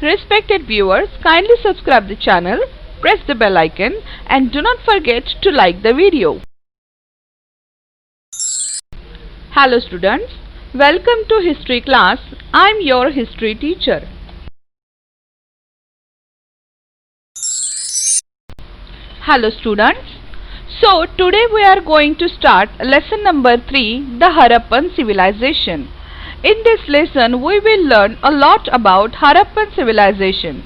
Respected viewers, kindly subscribe the channel, press the bell icon and do not forget to like the video. Hello students, welcome to history class. I am your history teacher. Hello students. So today we are going to start lesson number 3, the Harappan civilization. In this lesson we will learn a lot about Harappan civilization.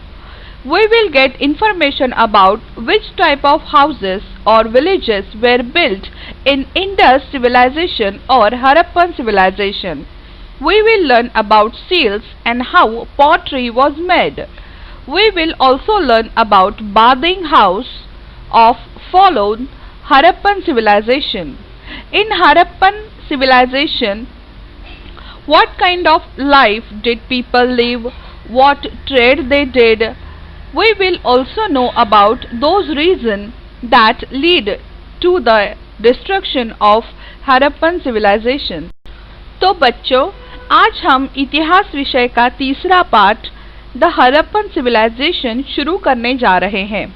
We will get information about which type of houses or villages were built in Indus civilization or Harappan civilization. We will learn about seals and how pottery was made. We will also learn about bathing house of followed Harappan civilization. In Harappan civilization, what kind of life did people live? What trade they did? We will also know about those reasons that lead to the destruction of Harappan civilization. तो बच्चों, आज हम इतिहास विषय का तीसरा पाठ the Harappan civilisation शुरू करने जा रहे हैं।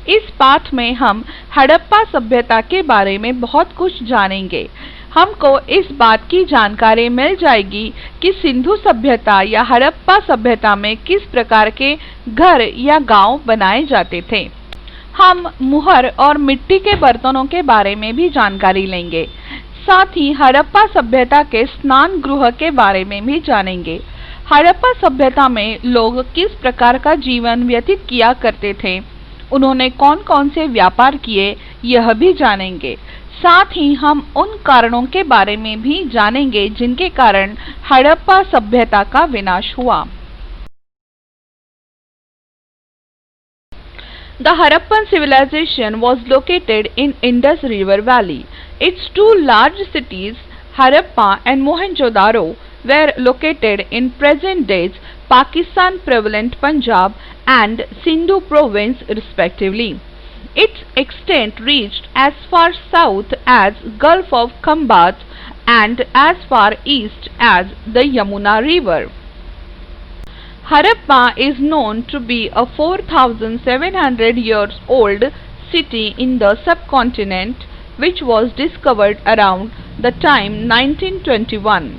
इस पाठ में हम हड़प्पा सभ्यता के बारे में बहुत कुछ जानेंगे। हमको इस बात की जानकारी मिल जाएगी कि सिंधु सभ्यता या हड़प्पा सभ्यता में किस प्रकार के घर या गांव बनाए जाते थे। हम मुहर और मिट्टी के बर्तनों के बारे में भी जानकारी लेंगे। साथ ही हड़प्पा सभ्यता के स्नान गृह के बारे में भी जानेंगे। हड़प्पा सभ्यता में लोग किस प्रकार का जीवन व्यतीत किया करते थे, उन्होंने कौन कौन से व्यापार किए, यह भी जानेंगे। साथ ही हम उन कारणों के बारे में भी जानेंगे जिनके कारण हड़प्पा सभ्यता का विनाश हुआ। The Harappan civilization was located in Indus River Valley. Its two large cities, Harappa and Mohenjo-daro, were located in present days Pakistan prevalent Punjab and Sindhu province respectively. Its extent reached as far south as Gulf of Khambat and as far east as the Yamuna river. Harappa is known to be a 4,700 years old city in the subcontinent which was discovered around the time 1921.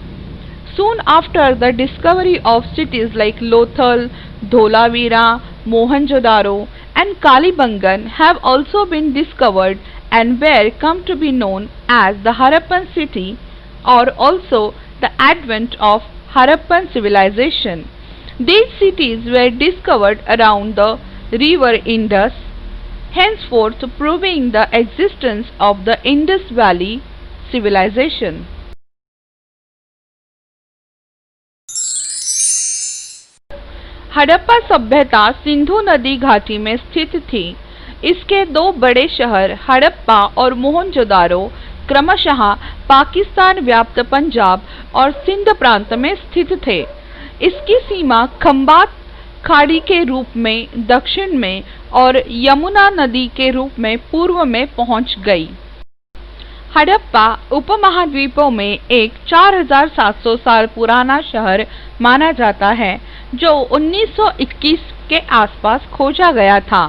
Soon after the discovery of cities like Lothal, Dholavira, Mohenjo-daro and Kalibangan have also been discovered and were come to be known as the Harappan city or also the advent of Harappan civilization. These cities were discovered around the river Indus, henceforth proving the existence of the Indus Valley civilization. Harappa सभ्यता सिंधु नदी घाटी में स्थित थी। इसके दो बड़े शहर हड़प्पा और मोहनजोदारो क्रमशः पाकिस्तान व्याप्त पंजाब और सिंध प्रांत में स्थित थे। इसकी सीमा खंबात खाड़ी के रूप में दक्षिण में और यमुना नदी के रूप में पूर्व में पहुंच गई। हड़प्पा उपमहाद्वीपों में एक 4700 साल पुराना शहर माना जाता है जो 1921 के आसपास खोजा गया था।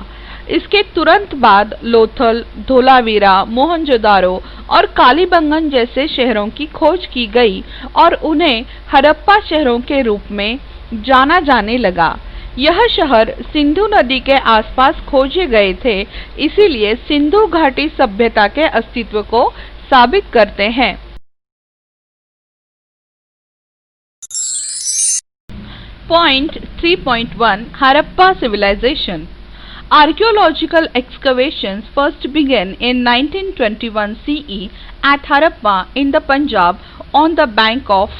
इसके तुरंत बाद लोथल, धोलावीरा, मोहनजोदारो और कालीबंगन जैसे शहरों की खोज की गई और उन्हें हड़प्पा शहरों के रूप में जाना जाने लगा। यह शहर सिंधु नदी के आसपास खोजे गए थे, इसीलिए सिंधु घाटी सभ्यता के अस्तित्व को साबित करते हैं। Point 3.1 Harappa civilization. Archaeological excavations first began in 1921 CE at Harappa in the Punjab on the bank of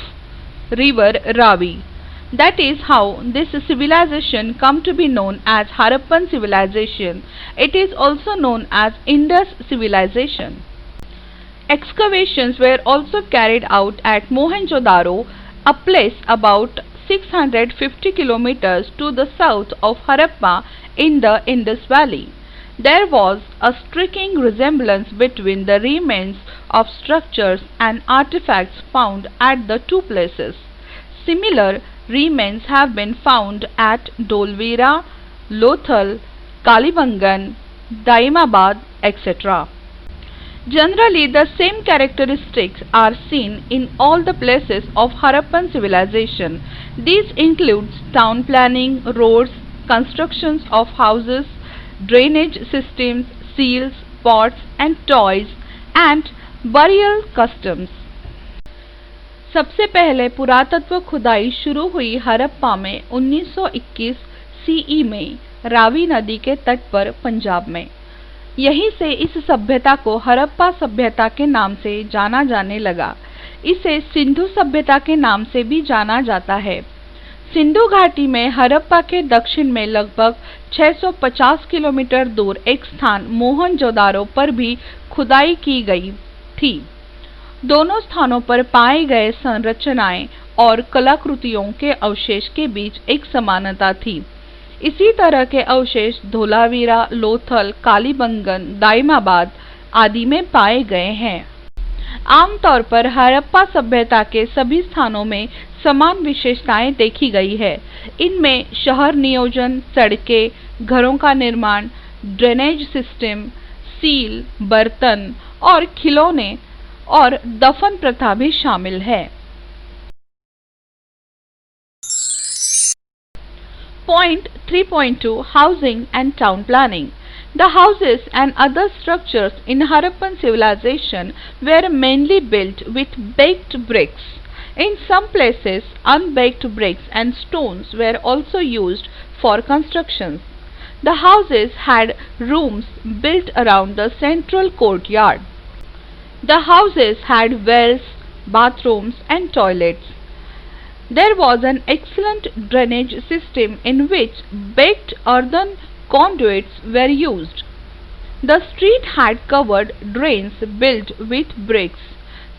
river Ravi. That is how this civilization come to be known as Harappan civilization. It is also known as Indus civilization. Excavations were also carried out at Mohenjo-daro, a place about 650 kilometers to the south of Harappa in the Indus Valley. There was a striking resemblance between the remains of structures and artifacts found at the two places. Similar remains have been found at Dolvira, Lothal, Kalibangan, Daimabad, etc. Generally, the same characteristics are seen in all the places of Harappan civilization. These include town planning, roads, constructions of houses, drainage systems, seals, pots and toys, and burial customs. सबसे पहले पुरातत्व खुदाई शुरू हुई हड़प्पा में 1921 CE में रावी नदी के तट पर पंजाब में। यहीं से इस सभ्यता को हड़प्पा सभ्यता के नाम से जाना जाने लगा। इसे सिंधु सभ्यता के नाम से भी जाना जाता है। सिंधु घाटी में हड़प्पा के दक्षिण में लगभग 650 किलोमीटर दूर एक स्थान मोहनजोदारो पर भी खुदाई की गई थी। दोनों स्थानों पर पाए गए संरचनाएं और कलाकृतियों के अवशेष के बीच एक समानता थी। इसी तरह के अवशेष धोलावीरा, लोथल, कालीबंगन, दाइमाबाद आदि में पाए गए हैं। आमतौर पर हड़प्पा सभ्यता के सभी स्थानों में समान विशेषताएं देखी गई है। इनमें शहर नियोजन, सड़कें, घरों का निर्माण, ड्रेनेज सिस्टम, सील, बर्तन और खिलौने और दफन प्रथा भी शामिल है। Point 3.2 Housing and Town Planning. The houses and other structures in Harappan civilization were mainly built with baked bricks. In some places, unbaked bricks and stones were also used for constructions. The houses had rooms built around the central courtyard. The houses had wells, bathrooms and toilets. There was an excellent drainage system in which baked earthen conduits were used. The street had covered drains built with bricks.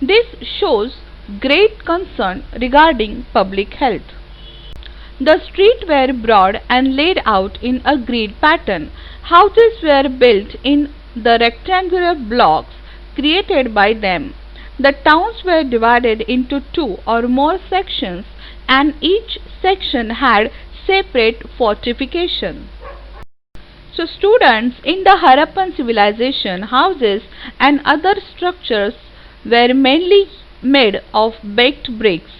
This shows great concern regarding public health. The streets were broad and laid out in a grid pattern. Houses were built in the rectangular blocks created by them. The towns were divided into two or more sections and each section had separate fortification. So students, in the Harappan civilization, houses and other structures were mainly made of baked bricks.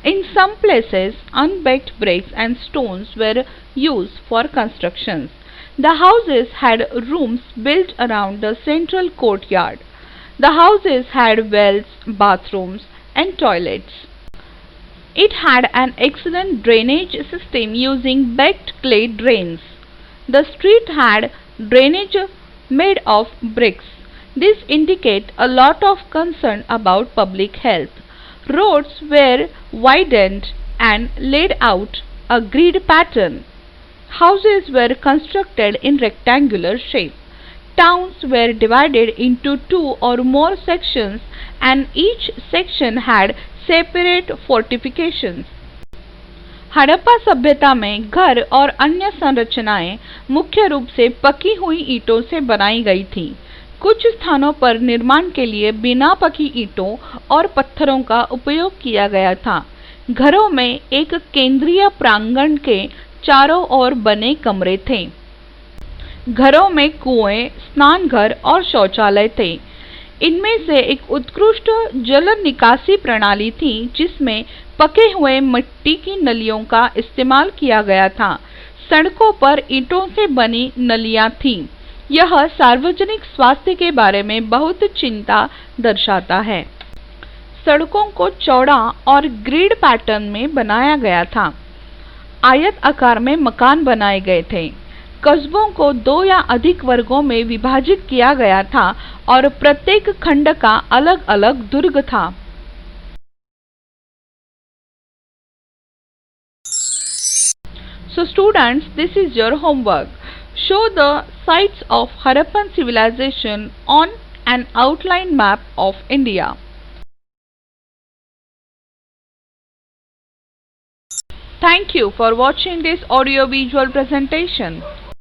In some places, unbaked bricks and stones were used for constructions. The houses had rooms built around the central courtyard. The houses had wells, bathrooms and toilets. It had an excellent drainage system using baked clay drains. The street had drainage made of bricks. This indicates a lot of concern about public health. Roads were widened and laid out a grid pattern. Houses were constructed in rectangular shape. Towns were divided into two or more sections and each section had separate fortifications. Harappa सभ्यता में घर और अन्य संरचनाएं मुख्य रूप से पकी हुई ईंटों से बनाई गई थीं। कुछ स्थानों पर निर्माण के लिए बिना पकी ईंटों और पत्थरों का उपयोग किया गया था। घरों में एक केंद्रीय प्रांगण के चारों ओर बने कमरे थे। घरों में कुएं, स्नानघर और शौचालय थे। इनमें से एक उत्कृष्ट जल निकासी प्रणाली थी जिसमें पके हुए मिट्टी की नलियों का इस्तेमाल किया गया था। सड़कों पर ईंटों से बनी नलियां थीं। यह सार्वजनिक स्वास्थ्य के बारे में बहुत चिंता दर्शाता है। सड़कों को चौड़ा और ग्रिड पैटर्न में बनाया गया था। आयत आकार में मकान बनाए गए थे। कस्बों को 2 या अधिक वर्गों में विभाजित किया गया था और प्रत्येक खंड का अलग अलग दुर्ग था। So students, this is your homework. Show the sites of Harappan civilization on an outline map of India. Thank you for watching this audio-visual presentation.